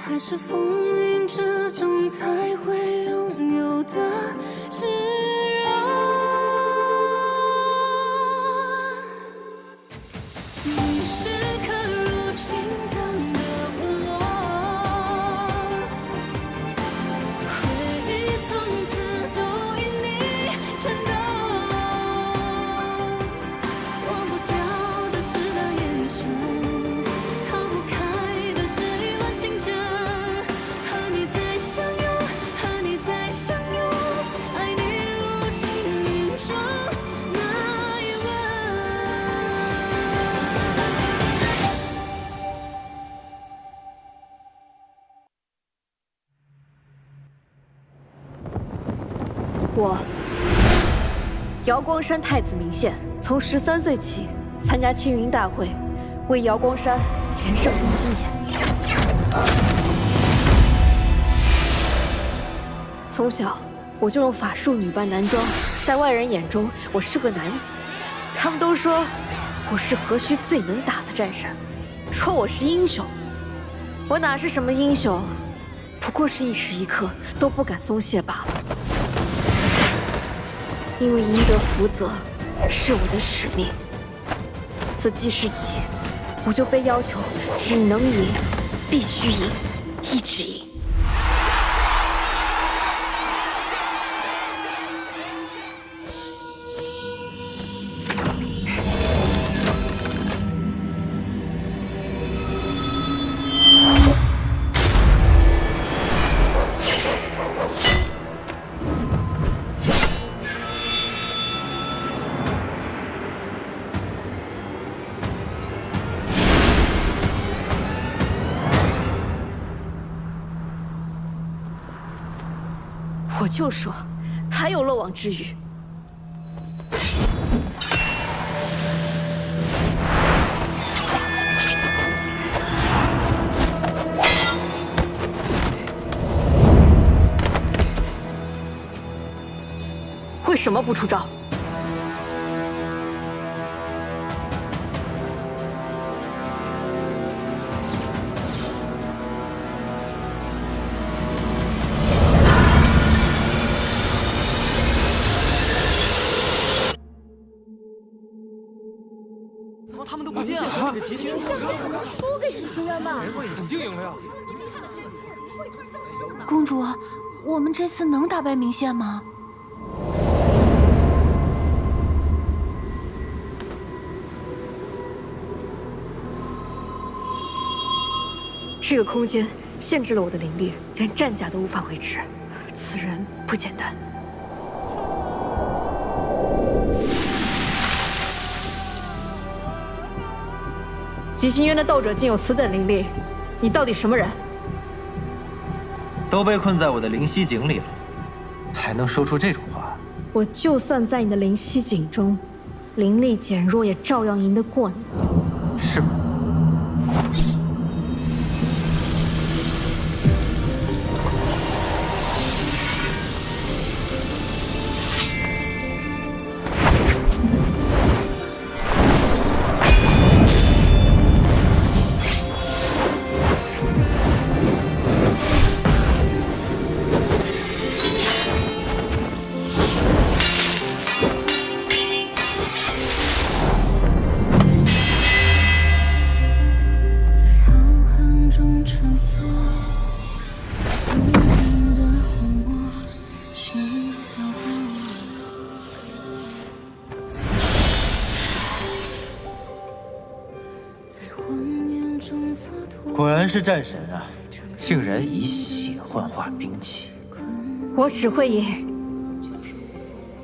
还是风云之中才会拥有的自然。你是刻入心脏的部落，回忆从此都因你颤抖。忘不掉的是那眼神，逃不开的是一轮情真。和你再相拥，和你再相拥，爱你如情命中那一吻。我，瑶光山太子明宪，从13岁起参加青云大会，为瑶光山连胜7年。从小我就用法术女扮男装，在外人眼中我是个男子，他们都说我是河虚最能打的战神，说我是英雄。我哪是什么英雄，不过是一时一刻都不敢松懈罢了。因为赢得福泽是我的使命，自记事起，我就被要求只能赢，必须赢，一直赢。我就说，还有漏网之鱼。为什么不出招？他们都不见了，这集训你现在可能输给体型人吧？肯定赢了呀！公主，我们这次能打败明宪吗？这个空间限制了我的灵力，连战甲都无法维持。此人不简单。极星渊的斗者竟有此等灵力，你到底什么人？都被困在我的灵犀井里了，还能说出这种话？我就算在你的灵犀井中，灵力减弱，也照样赢得过你。是吗？果然是战神啊，竟然以血幻化兵器。我只会赢，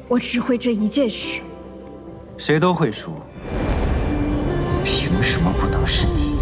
我只会这一件事。谁都会输，凭什么不能是你？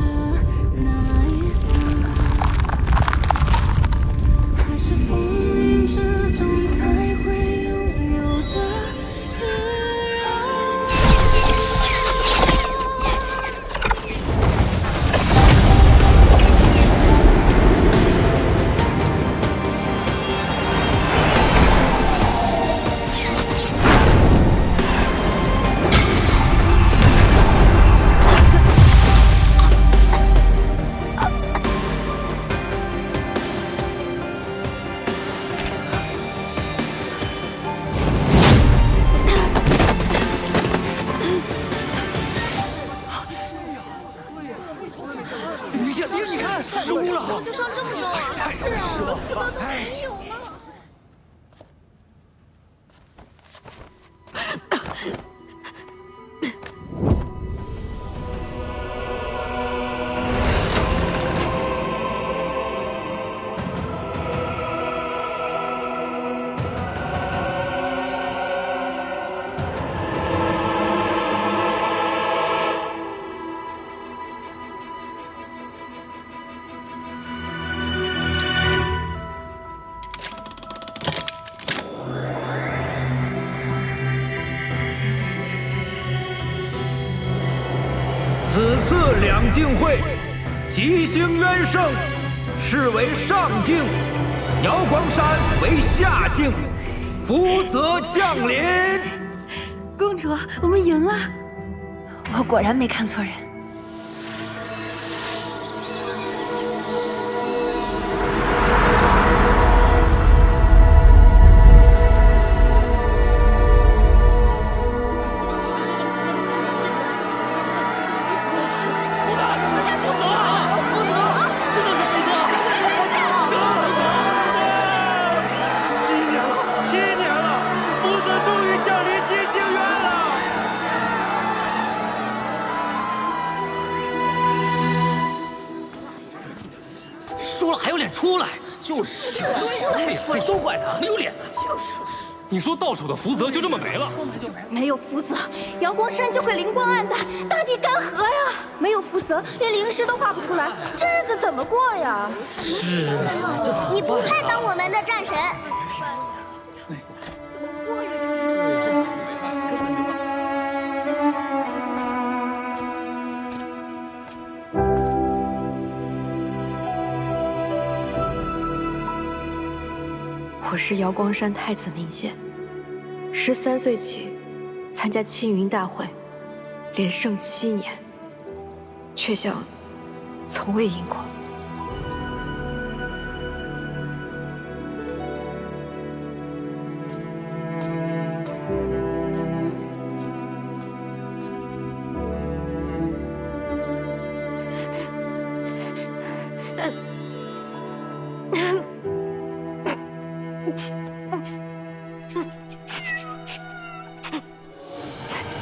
于倩，你看输了，就剩这么多了。是啊，4个都没有了。此次两境会，吉星渊盛，是为上境；瑶光山为下境，福泽降临。公主，我们赢了！我果然没看错人。输了还有脸出来？就是，都怪他，没有脸。就是，你说到手的福泽就这么没了？没有福泽，瑶光山就会灵光暗淡，大地干涸呀！没有福泽，连灵石都画不出来，这日子怎么过呀？是啊，你不配当我们的战神。我是瑶光山太子明宪，13岁起参加青云大会，连胜7年，却像从未赢过。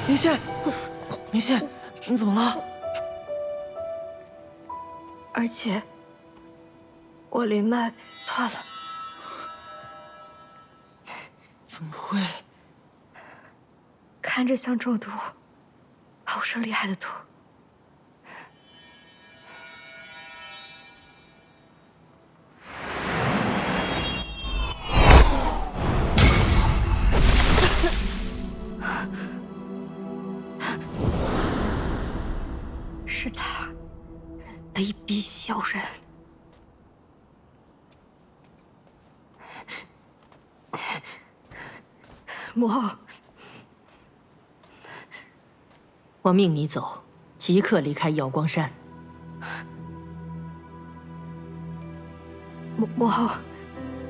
明宪，明宪，你怎么了？而且，我灵脉断了。怎么会？看着像中毒，好生厉害的毒。是他，卑鄙小人！母后，我命你走，即刻离开瑶光山。母后，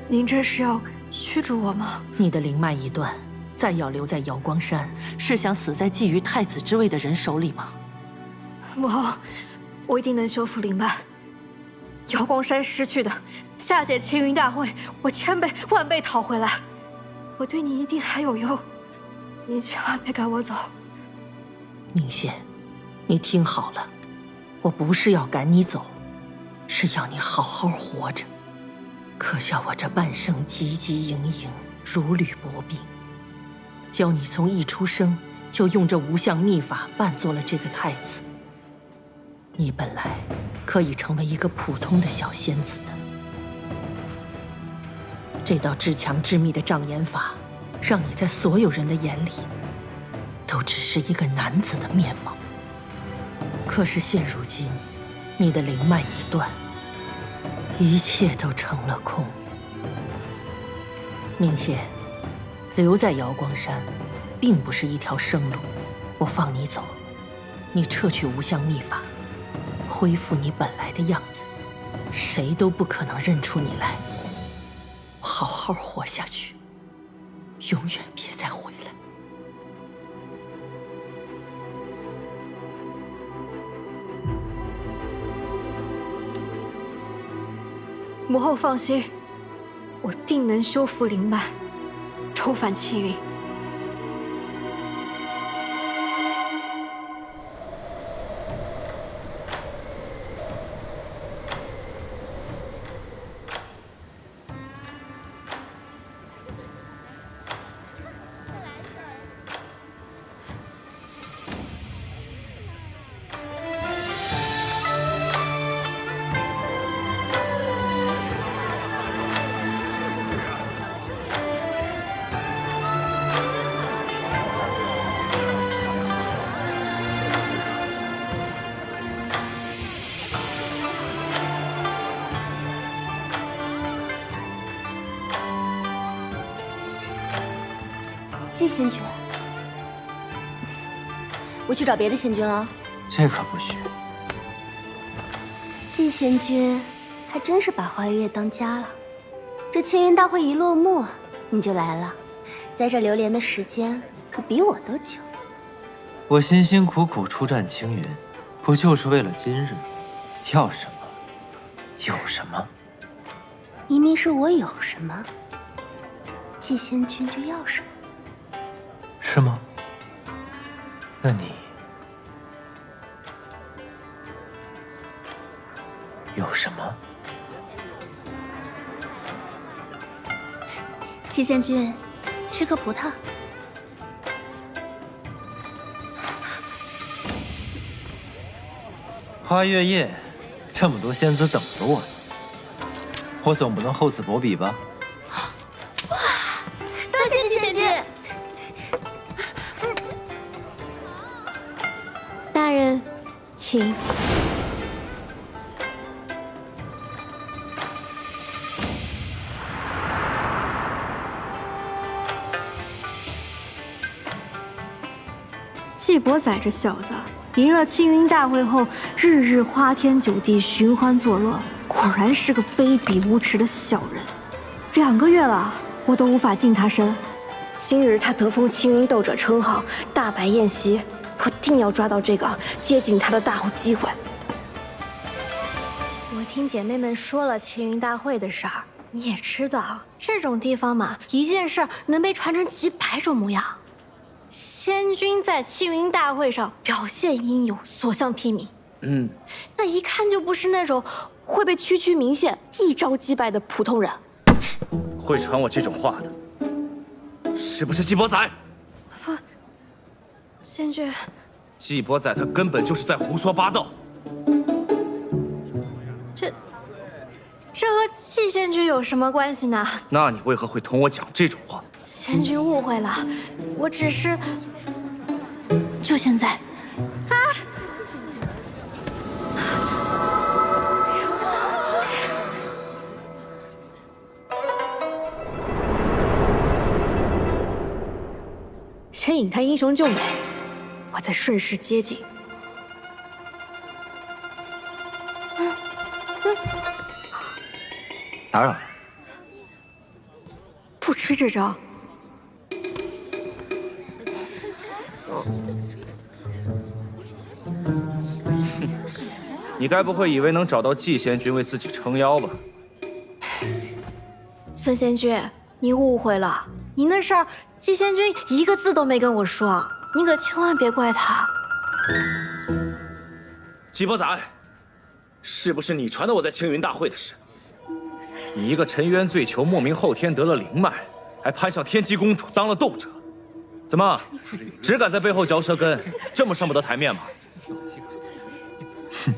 您这是要驱逐我吗？你的灵脉一断，再要留在瑶光山，是想死在觊觎太子之位的人手里吗？母后，我一定能修复灵脉。瑶光山失去的，下届青云大会，我千倍万倍讨回来。我对你一定还有用，你千万别赶我走。明宪，你听好了，我不是要赶你走，是要你好好活着。可笑我这半生汲汲营营，如履薄冰，教你从一出生就用这无相秘法扮作了这个太子。你本来可以成为一个普通的小仙子的，这道至强至密的障眼法，让你在所有人的眼里，都只是一个男子的面貌。可是现如今，你的灵脉一断，一切都成了空。明宪，留在瑶光山，并不是一条生路。我放你走，你撤去无相秘法，恢复你本来的样子，谁都不可能认出你来。好好活下去，永远别再回来。母后放心，我定能修复灵脉，重返青云。季仙君，我去找别的仙君了。这可不许。季仙君还真是把花月当家了。这青云大会一落幕，你就来了，在这流连的时间可比我都久。我辛辛苦苦出战青云，不就是为了今日？要什么，有什么？明明是我有什么，季仙君就要什么。是吗？那你有什么？季仙君，吃颗葡萄。花月夜，这么多仙子等着我呢，我总不能厚此薄彼吧？多谢季仙君。大人，请。季伯宰这小子，赢了青云大会后，日日花天酒地寻欢作乐，果然是个卑鄙无耻的小人。2个月了，我都无法近他身。今日他得封青云斗者称号，大摆宴席，我定要抓到这个接近他的大好机会。我听姐妹们说了青云大会的事儿，你也知道，这种地方嘛，一件事儿能被传成几百种模样。仙君在青云大会上表现英勇，所向披靡。那一看就不是那种会被区区名县一招击败的普通人。会传我这种话的，是不是季伯宰？不，仙君，季伯宰他根本就是在胡说八道。这和季仙君有什么关系呢？那你为何会同我讲这种话？仙君误会了，我只是……就现在，啊！先引他英雄救美，我再顺势接近。打扰了，不吃这招。你该不会以为能找到季仙君为自己撑腰吧？孙仙君，你误会了，你那事儿季仙君一个字都没跟我说，你可千万别怪他。季伯宰，是不是你传的我在青云大会的事？你一个沉冤罪囚，莫名后天得了灵脉，还攀上天机公主当了斗者，怎么只敢在背后嚼舌根，这么上不得台面吗？哼！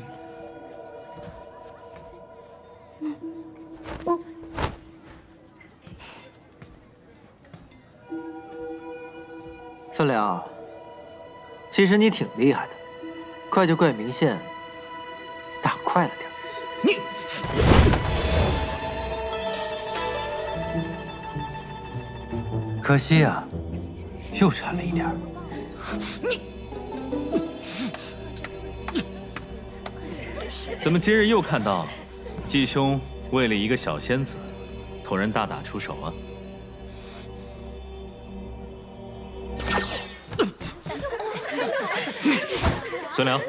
孙良，其实你挺厉害的，怪就怪明宪打快了点。你。可惜呀，又差了一点。怎么今日又看到季兄为了一个小仙子，同人大打出手啊？孙良，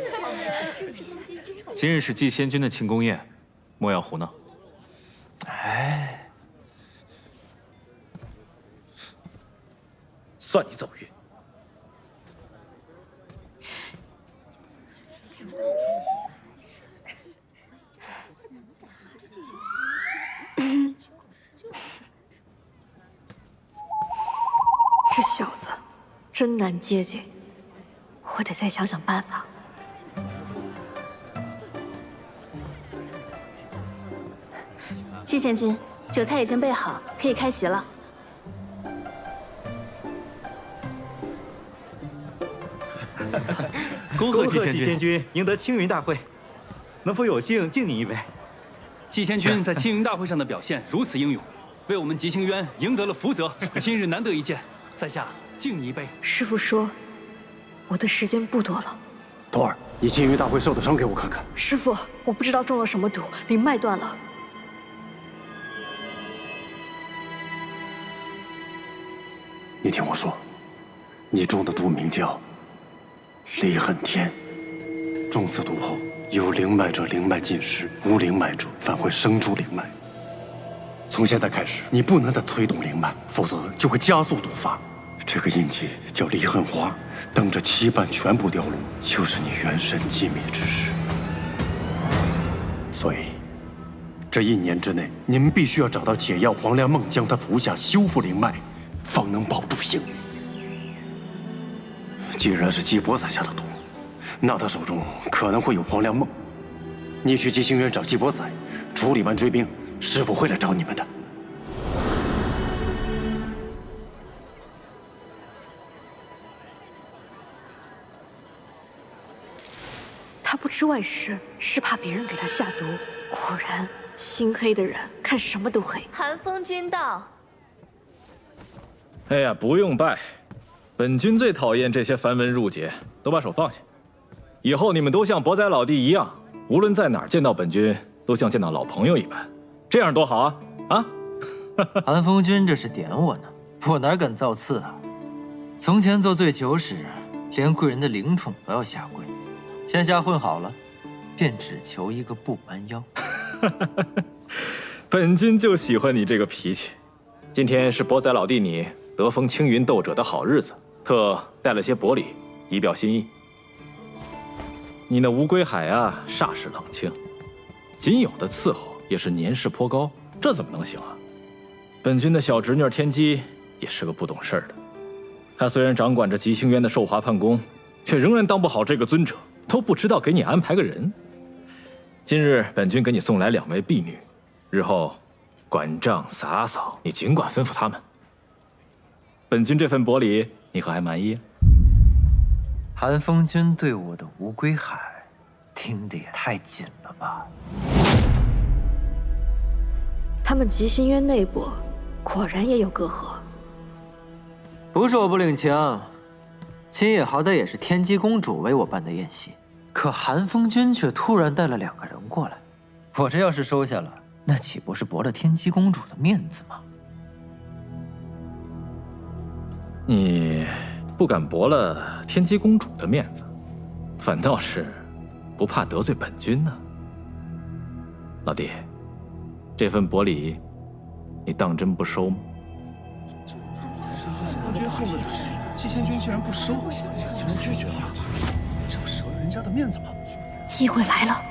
今日是季仙君的庆功宴，莫要胡闹。哎，算你走运。这小子真难接近，我得再想想办法。季贤君，酒菜已经备好，可以开席了。恭贺季贤君赢得青云大会，能否有幸敬你一杯？季贤君在青云大会上的表现如此英勇，为我们吉星渊赢得了福泽，今日难得一见，在下敬你一杯。师父说，我的时间不多了。徒儿，你青云大会受的伤给我看看。师父，我不知道中了什么毒，灵脉断了。你听我说，你中的毒名叫离恨天，中此毒后，有灵脉者灵脉尽失，无灵脉者反会生出灵脉。从现在开始，你不能再催动灵脉，否则就会加速毒发。这个印记叫离恨花，等着七瓣全部掉落，就是你元神寂灭之时。所以，这1年之内，你们必须要找到解药黄粱梦，将它服下，修复灵脉，方能保住性命。既然是季伯宰下的毒，那他手中可能会有黄粱梦。你去吉星渊找季伯宰，处理完追兵，师父会来找你们的。他不吃外食，是怕别人给他下毒。果然，心黑的人看什么都黑。寒风君到。哎呀，不用拜，本君最讨厌这些繁文缛节，都把手放下。以后你们都像伯宰老弟一样，无论在哪儿见到本君，都像见到老朋友一般，这样多好啊！啊！寒风君这是点我呢，我哪敢造次啊！从前做醉酒时，连贵人的灵宠都要下跪，现下混好了，便只求一个不弯腰。本君就喜欢你这个脾气。今天是伯宰老弟你得封青云斗者的好日子，特带了些薄礼以表心意。你那乌龟海啊，煞是冷清，仅有的伺候也是年事颇高，这怎么能行啊？本君的小侄女天机也是个不懂事儿的，她虽然掌管着吉星渊的寿华判宫，却仍然当不好这个尊者，都不知道给你安排个人。今日本君给你送来2位婢女，日后管账洒扫你尽管吩咐他们。本君这份薄礼，你可还满意？寒风君对我的乌龟海，听得也太紧了吧？他们吉星渊内部果然也有隔阂。不是我不领情，今夜好歹也是天机公主为我办的宴席，可寒风君却突然带了2个人过来，我这要是收下了，那岂不是驳了天机公主的面子吗？你不敢驳了天机公主的面子，反倒是不怕得罪本君呢。老弟，这份薄礼，你当真不收吗？君送的礼，季仙君竟然不收，竟然拒绝了，这不折了人家的面子吗？机会来了！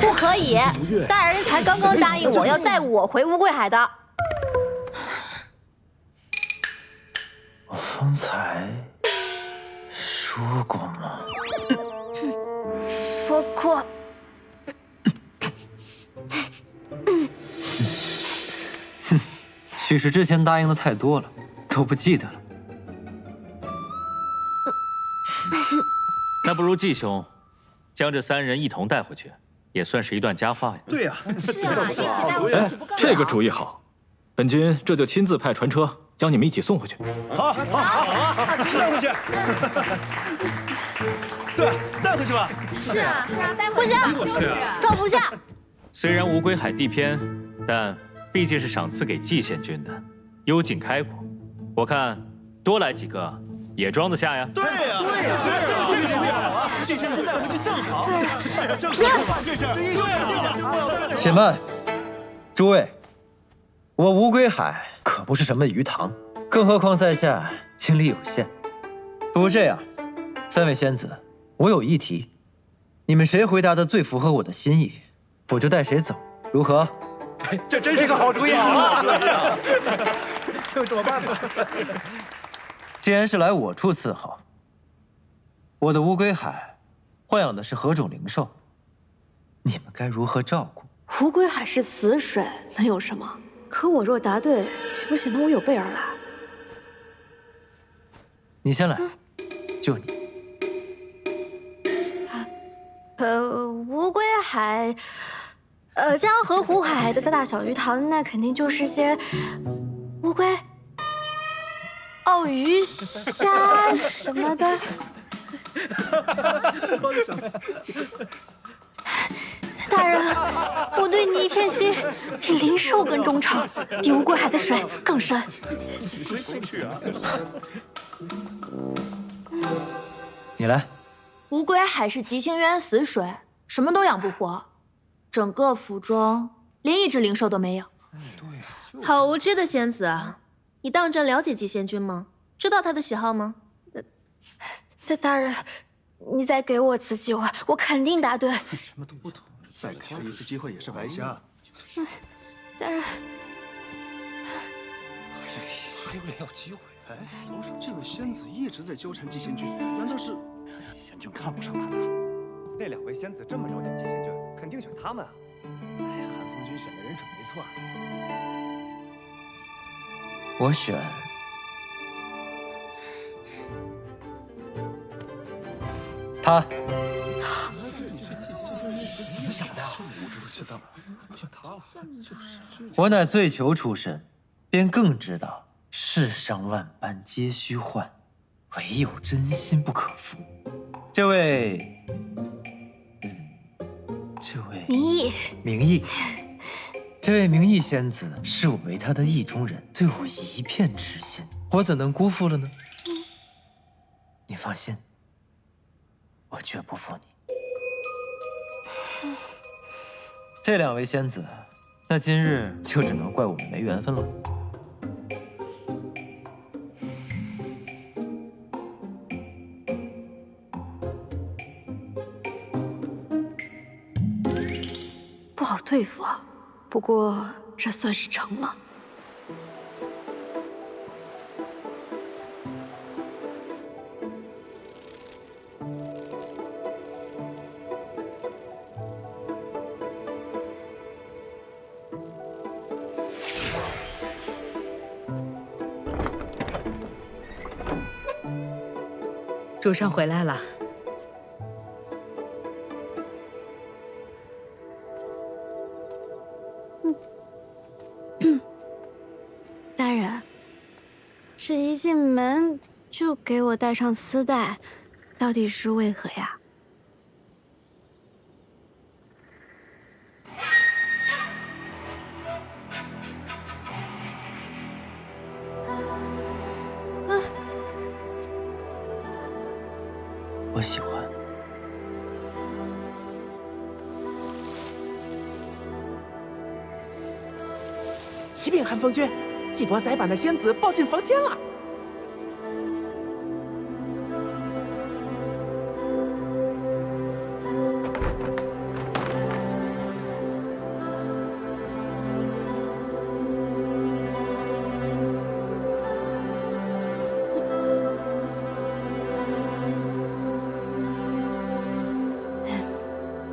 不可以，大人才刚刚答应我要带我回乌龟海的。我方才说过吗？说过。许是之前答应的太多了，都不记得了。那不如季兄将这3人一同带回去，也算是一段佳话呀。对呀，是啊，一起带回去不更好？这个主意好，本君这就亲自派船车将你们一起送回去。好，带回去。对，带回去吧。是啊，带回去。不行，装不下。虽然无归海地偏，但毕竟是赏赐给季县君的，幽静开阔，我看多来几个也装得下呀。对呀，对呀，是这个主意好啊！季县君带回去正好，这是正好，这是。且慢，诸位，我吴归海可不是什么鱼塘，更何况在下精力有限。不如这样，三位仙子，我有一题，你们谁回答的最符合我的心意，我就带谁走，如何？这真是个好主意啊！就这么办吧。既然是来我处伺候，我的乌龟海豢养的是何种灵兽？你们该如何照顾？乌龟海是死水，能有什么？可我若答对，岂不显得我有备而来？你先来，就你。乌龟海，江河湖海的大小鱼塘，那肯定就是些乌龟、鲍鱼、虾什么的。大人，我对你一片心，比灵兽更忠诚，比乌龟海的水更深。你来。乌龟海是极星渊死水，什么都养不活，整个府中连一只灵兽都没有。好无知的仙子啊！你当真了解极仙君吗？知道他的喜好吗？大人，你再给我次机会，我肯定答对。什么都不懂，再给他一次机会也是白瞎。大人，还有脸要机会？哎，这位仙子一直在纠缠季贤君，难道是季贤君看不上他的？那两位仙子这么了解季贤君，肯定选他们啊。哎，韩风君选的人准没错。我选他。我乃醉囚出身，便更知道世上万般皆虚幻，唯有真心不可负。这位明义，这位明义仙子视我为她的意中人，对我一片痴心，我怎能辜负了呢？你放心，我绝不负你。这两位仙子，那今日就只能怪我们没缘分了。不好对付啊，不过这算是成了。主上回来了。大人，这一进门就给我戴上丝带，到底是为何呀？我喜欢。启禀韩风君，季伯宰把那仙子抱进房间了。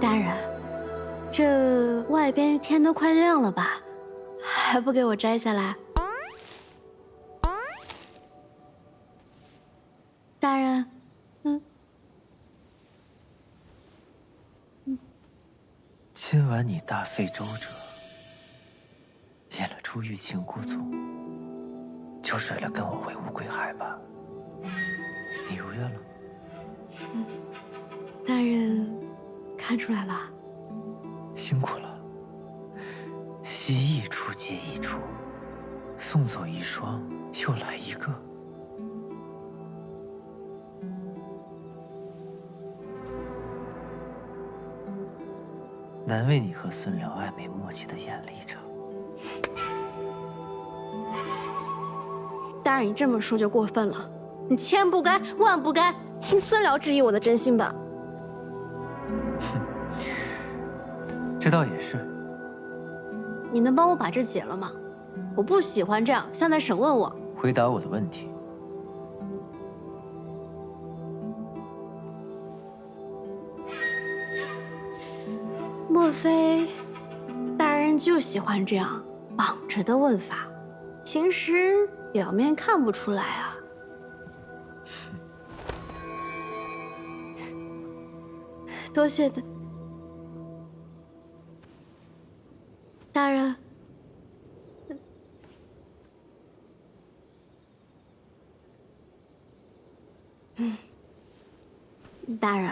大人，这外边天都快亮了吧，还不给我摘下来？大人，今晚你大费周折，演了出欲擒故纵，就是为了跟我回乌龟海吧？你如愿了。大人看出来了。辛苦了。戏一出接一出，送走一双，又来一个。难为你和孙辽暧昧默契的演了一场。大人，你这么说就过分了，你千不该万不该听孙辽质疑我的真心吧？这倒也是。你能帮我把这解了吗？我不喜欢这样，像在审问我。回答我的问题。莫非大人就喜欢这样绑着的问法？平时表面看不出来啊。多谢大人。大人，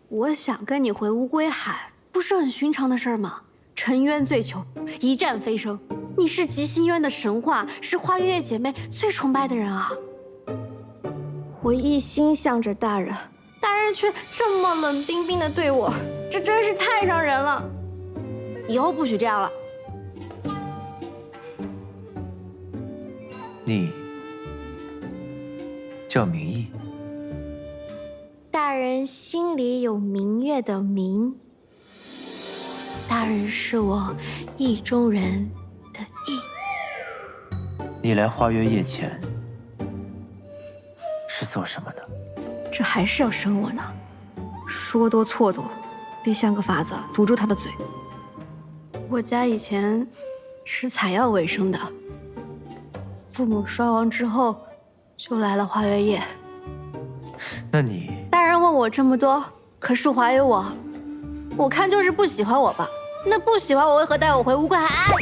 我想跟你回乌龟海，不是很寻常的事儿吗？沉渊醉囚，一战飞升，你是极心渊的神话，是花月夜姐妹最崇拜的人啊！我一心向着大人，大人却这么冷冰冰的对我，这真是太伤人了。以后不许这样了。你叫明义。大人心里有明月的明，大人是我意中人的意。你来花月夜前是做什么的？这还是要生我呢，说多错多，得想个法子堵住他的嘴。我家以前是采药为生的，父母双亡之后，就来了花月夜。那你……大人问我这么多，可是怀疑我，我看就是不喜欢我吧？那不喜欢我为何带我回乌龟海？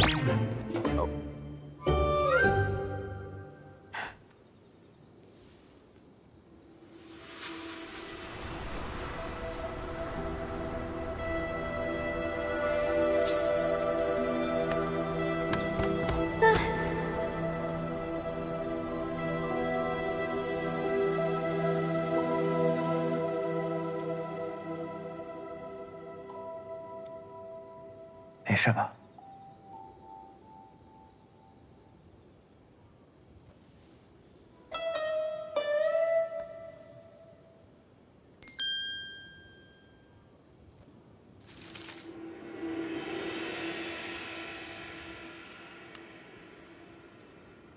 没事吧？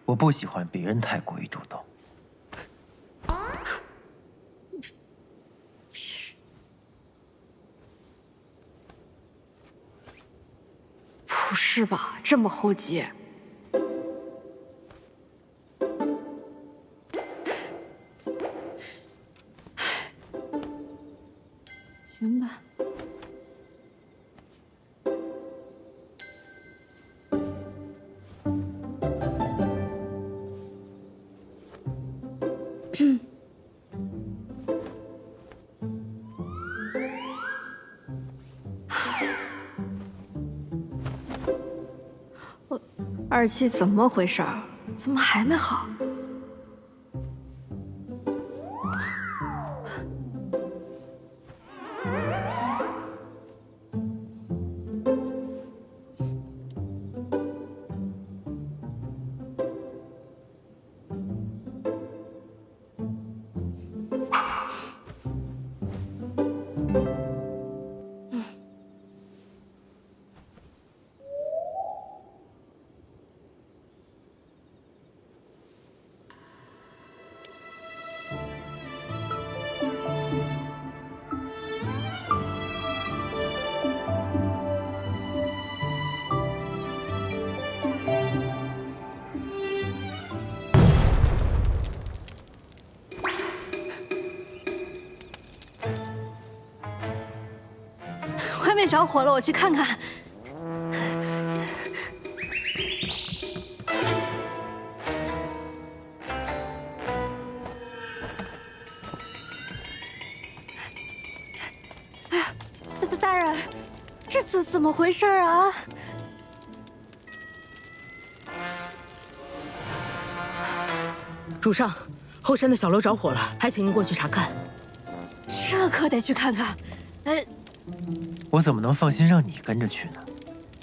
我不喜欢别人太过于主动。不是吧，这么厚积？行吧。二七怎么回事儿？怎么还没好？外面着火了，我去看看。哎呀，大人，这怎么回事啊？主上，后山的小楼着火了，还请您过去查看。这可得去看看。哎。我怎么能放心让你跟着去呢？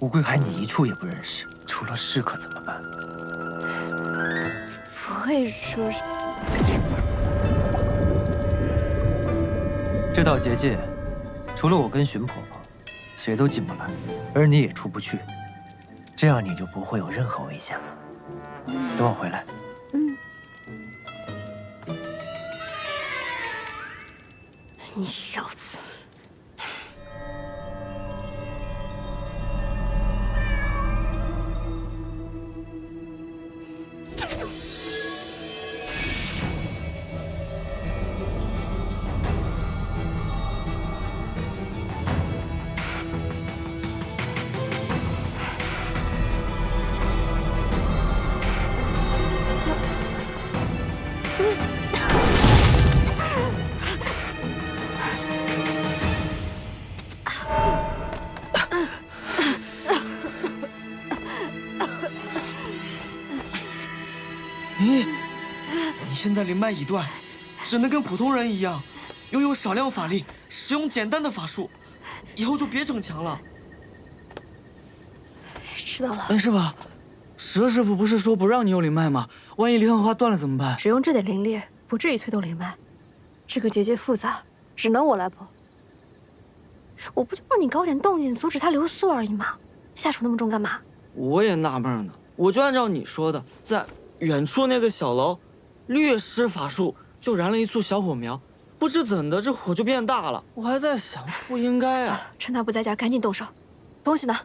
乌龟海你一处也不认识。出了事可怎么办？不会出事。这道结界，除了我跟荀婆婆，谁都进不来，而你也出不去。这样你就不会有任何危险了。等我回来。你小子！你现在灵脉已断，只能跟普通人一样，拥有少量法力，使用简单的法术，以后就别逞强了。知道了。是吧？蛇师傅不是说不让你用灵脉吗？万一离恨花断了怎么办？只用这点灵力，不至于催动灵脉。这个结界复杂，只能我来破。我不就让你搞点动静，阻止他留宿而已吗？下手那么重干嘛？我也纳闷呢，我就按照你说的，在远处那个小楼，略施法术就燃了一簇小火苗，不知怎的这火就变大了。我还在想，不应该啊。算了，趁他不在家，赶紧动手。东西呢？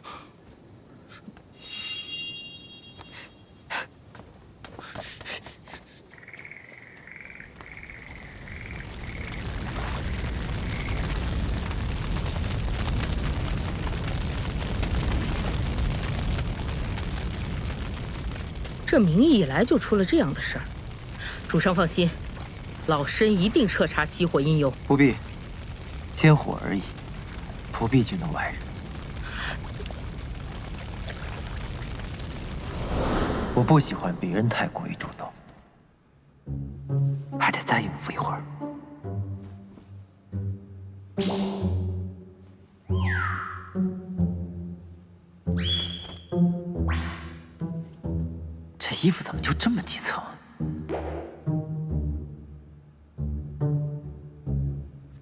这明义以来就出了这样的事儿，主上放心，老身一定彻查起火因由。不必，天火而已，不必惊动外人。我不喜欢别人太过于主动，还得再应付一会儿。这衣服怎么就这么几层？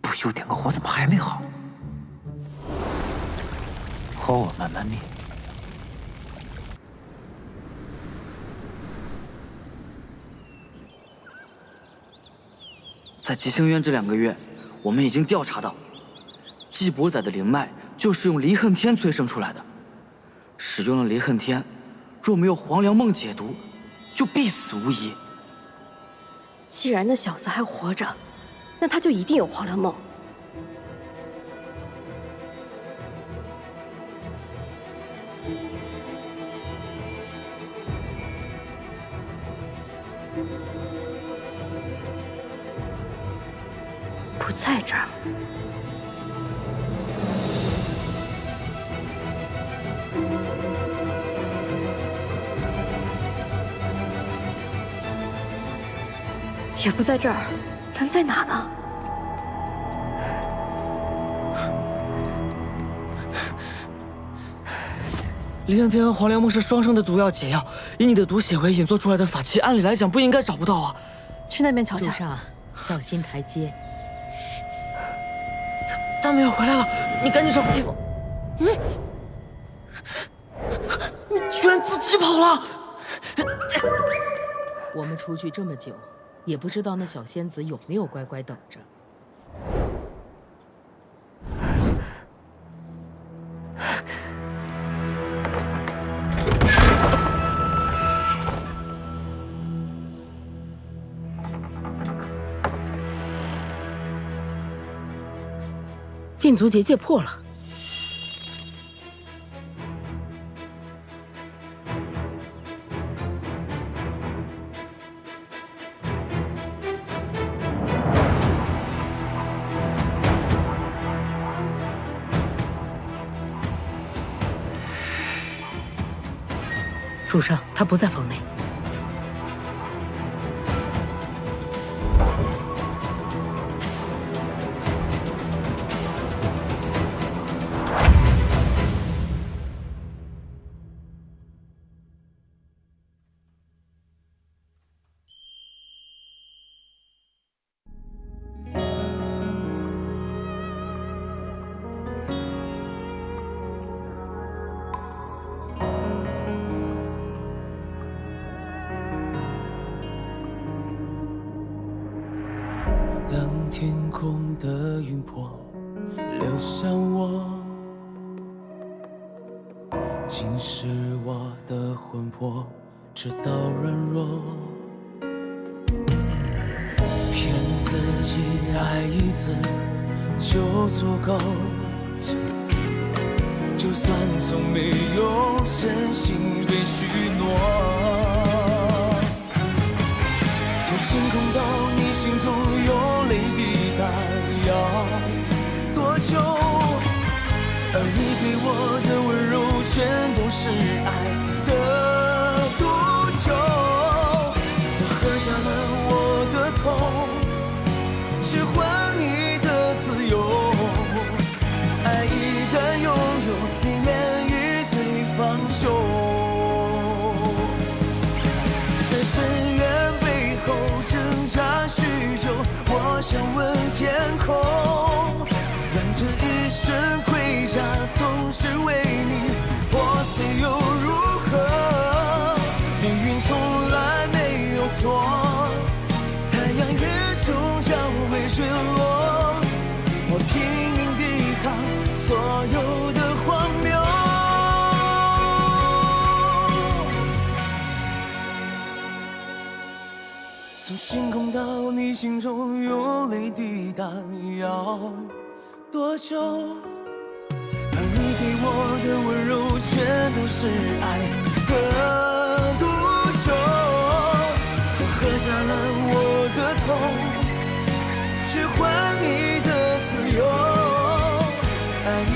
不休点个火，怎么还没好？火我慢慢灭。在吉星渊这2个月，我们已经调查到，季伯仔的灵脉就是用离恨天催生出来的。使用了离恨天，若没有黄粱梦解毒，就必死无疑。既然那小子还活着，那他就一定有黄粱梦。不在这儿。也不在这儿，能在哪呢？离恨天和黄粱梦是双生的毒药解药，以你的毒血为引做出来的法器，按理来讲不应该找不到啊。去那边瞧瞧。主上，小心台阶。他们要回来了，你赶紧找个地方。你居然自己跑了！我们出去这么久，也不知道那小仙子有没有乖乖等着。禁足结界破了。主上，他不在房内。天空的云魄流向我，侵蚀我的魂魄，直到软弱。骗自己爱一次就足够，就算从没有真心被许诺。从星空到你心中有泪滴答，要多久？而你给我的温柔全都是爱的毒酒。我喝下了我的痛，只换你的自由。爱一旦拥有，宁愿与罪放手。在深渊背后挣扎许久，我想问天空，让这一生盔甲总是为你破碎又如何？命运从来没有错，太阳也终将会坠落。我拼命抵抗所有的荒谬。从星空到你心中有泪滴答，要多久？而你给我的温柔全都是爱的毒酒。我喝下了我的痛，去换你的自由。爱你